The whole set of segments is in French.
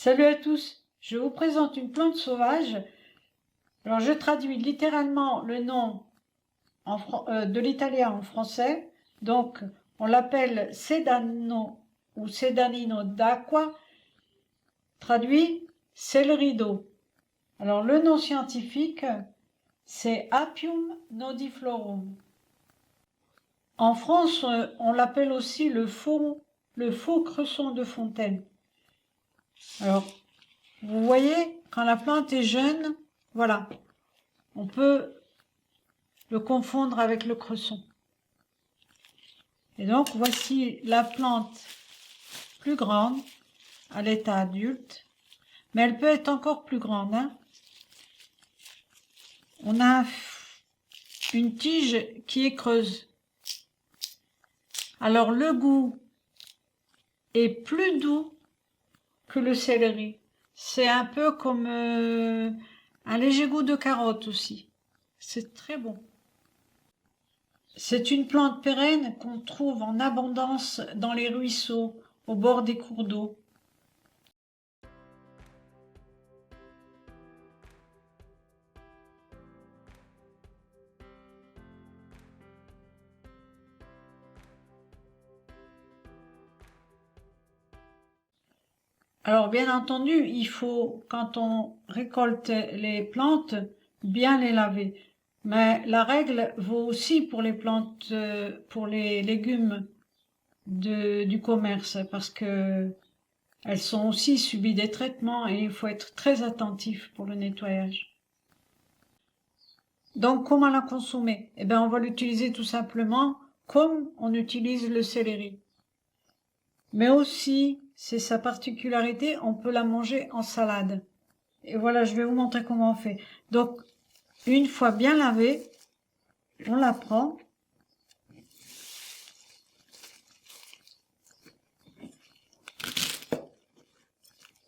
Salut à tous, je vous présente une plante sauvage. Alors je traduis littéralement le nom de l'italien en français. Donc on l'appelle Sedano ou Sedanino d'acqua, traduit céleri d'eau. Alors le nom scientifique c'est Apium nodiflorum. En France on l'appelle aussi le faux cresson de fontaine. Alors vous voyez, quand la plante est jeune, voilà, on peut le confondre avec le cresson. Et donc, voici la plante plus grande, à l'état adulte, mais elle peut être encore plus grande, hein. On a une tige qui est creuse. Alors, le goût est plus doux que le céleri. C'est un peu comme un léger goût de carotte aussi. C'est très bon. C'est une plante pérenne qu'on trouve en abondance dans les ruisseaux, au bord des cours d'eau. Alors bien entendu, il faut, quand on récolte les plantes, bien les laver. Mais la règle vaut aussi pour les plantes, pour les légumes du commerce, parce que elles sont aussi subies des traitements et il faut être très attentif pour le nettoyage. Donc comment la consommer? Eh bien on va l'utiliser tout simplement comme on utilise le céleri. Mais aussi, c'est sa particularité, on peut la manger en salade. Et voilà, je vais vous montrer comment on fait. Donc, une fois bien lavée, on la prend.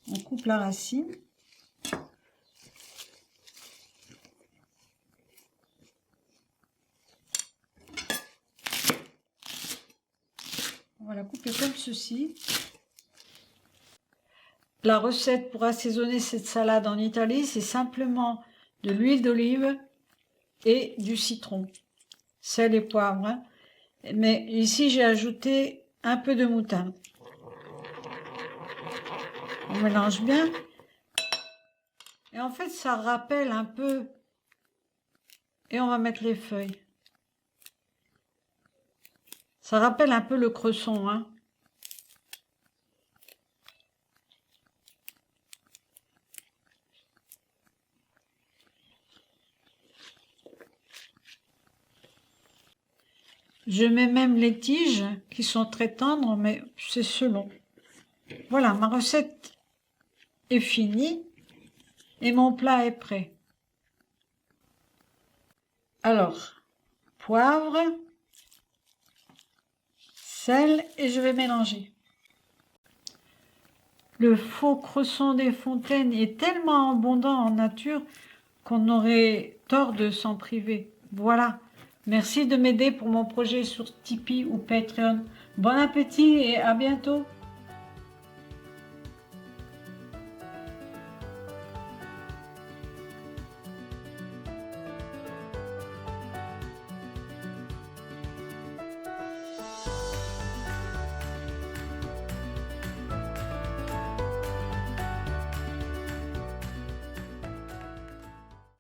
On coupe la racine. On va la couper comme ceci. La recette pour assaisonner cette salade en Italie, c'est simplement de l'huile d'olive et du citron, sel et poivre, hein. Mais ici, j'ai ajouté un peu de moutarde. On mélange bien. Et en fait, ça rappelle un peu. Et on va mettre les feuilles. Ça rappelle un peu le cresson, hein. Je mets même les tiges qui sont très tendres, mais c'est selon. Voilà, ma recette est finie et mon plat est prêt. Alors, poivre, sel et je vais mélanger. Le faux cresson des fontaines est tellement abondant en nature qu'on aurait tort de s'en priver. Voilà. Merci de m'aider pour mon projet sur Tipeee ou Patreon. Bon appétit et à bientôt.